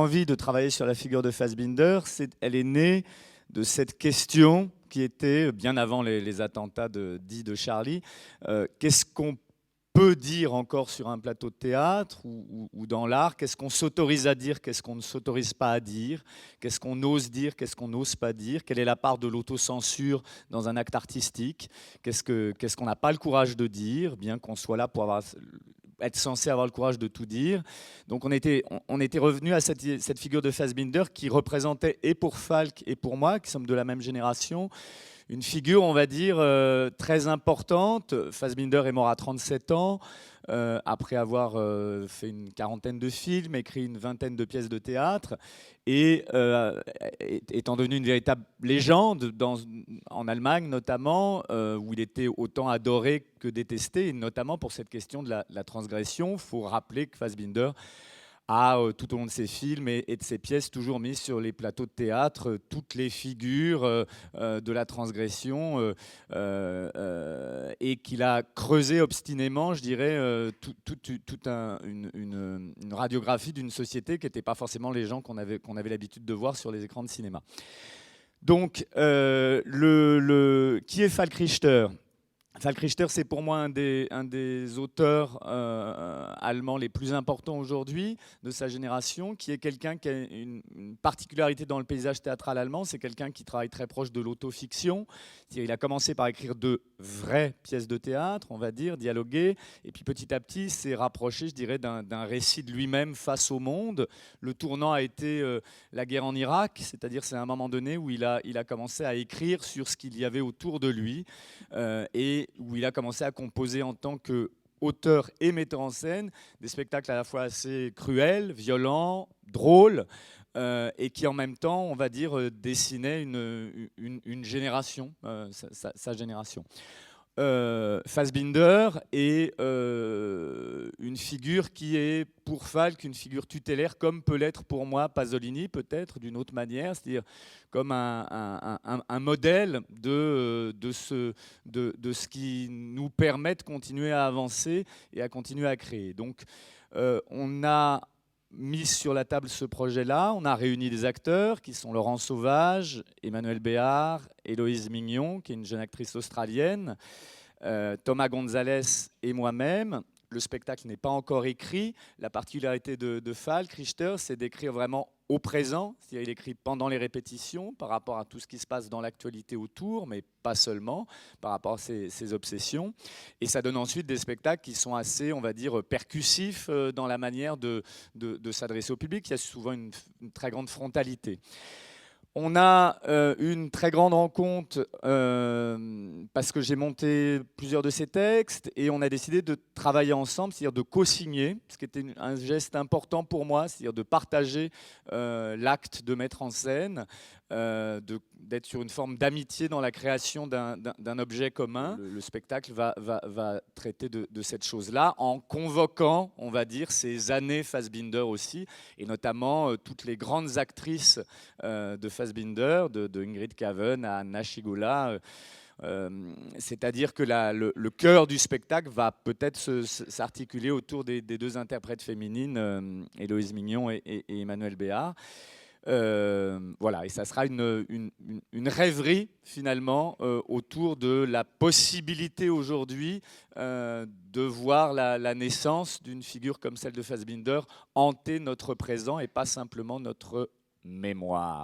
Envie de travailler sur la figure de Fassbinder, elle est née de cette question qui était, bien avant les attentats dits de Charlie, qu'est-ce qu'on peut dire encore sur un plateau de théâtre ou dans l'art? Qu'est-ce qu'on s'autorise à dire? Qu'est-ce qu'on ne s'autorise pas à dire? Qu'est-ce qu'on ose dire? Qu'est-ce qu'on n'ose pas dire? Quelle est la part de l'autocensure dans un acte artistique? Qu'est-ce qu'on n'a pas le courage de dire, bien qu'on soit là pour être censé avoir le courage de tout dire. Donc on était revenu à cette figure de Fassbinder qui représentait, et pour Falk et pour moi, qui sommes de la même génération, une figure, on va dire, très importante. Fassbinder est mort à 37 ans, après avoir fait une quarantaine de films, écrit une vingtaine de pièces de théâtre, et étant devenu une véritable légende en Allemagne notamment, où il était autant adoré que détesté, et notamment pour cette question de la transgression. Il faut rappeler que Fassbinder a, tout au long de ses films et de ses pièces, toujours mis sur les plateaux de théâtre toutes les figures de la transgression et qu'il a creusé obstinément, je dirais, toute une radiographie d'une société qui n'était pas forcément les gens qu'on avait l'habitude de voir sur les écrans de cinéma. Donc, qui est Falk Richter ? Falk Richter, c'est pour moi un des auteurs allemands les plus importants aujourd'hui de sa génération, qui est quelqu'un qui a une particularité dans le paysage théâtral allemand. C'est quelqu'un qui travaille très proche de l'autofiction. Il a commencé par écrire de vraies pièces de théâtre, on va dire, dialoguées, et puis petit à petit s'est rapproché, je dirais, d'un récit de lui-même face au monde. Le tournant a été la guerre en Irak, c'est-à-dire c'est à un moment donné où il a commencé à écrire sur ce qu'il y avait autour de lui, et où il a commencé à composer en tant qu'auteur et metteur en scène des spectacles à la fois assez cruels, violents, drôles, et qui en même temps, on va dire, dessinaient une génération, sa génération. Fassbinder est une figure qui est pour Falk une figure tutélaire, comme peut l'être pour moi Pasolini, peut-être d'une autre manière, c'est-à-dire comme un modèle de ce qui nous permet de continuer à avancer et à continuer à créer. Donc on a mis sur la table ce projet-là. On a réuni des acteurs qui sont Laurent Sauvage, Emmanuel Béard, Héloïse Mignon, qui est une jeune actrice australienne, Thomas Gonzalez et moi-même. Le spectacle n'est pas encore écrit. La particularité de Falk Richter, c'est d'écrire vraiment au présent, c'est-à-dire il écrit pendant les répétitions par rapport à tout ce qui se passe dans l'actualité autour, mais pas seulement, par rapport à ses obsessions. Et ça donne ensuite des spectacles qui sont assez, on va dire, percussifs dans la manière de s'adresser au public. Il y a souvent une très grande frontalité. On a une très grande rencontre parce que j'ai monté plusieurs de ces textes et on a décidé de travailler ensemble, c'est-à-dire de co-signer, ce qui était un geste important pour moi, c'est-à-dire de partager l'acte de mettre en scène, d'être sur une forme d'amitié dans la création d'un objet commun. Le spectacle va traiter de cette chose-là en convoquant, on va dire, ces années Fassbinder aussi, et notamment toutes les grandes actrices de Fassbinder, de Ingrid Caven à Anna Schygulla. C'est-à-dire que le cœur du spectacle va peut-être s'articuler autour des deux interprètes féminines, Héloïse Mignon et Emmanuel Béard. Voilà, et ça sera une rêverie finalement autour de la possibilité aujourd'hui de voir la naissance d'une figure comme celle de Fassbinder hanter notre présent et pas simplement notre mémoire.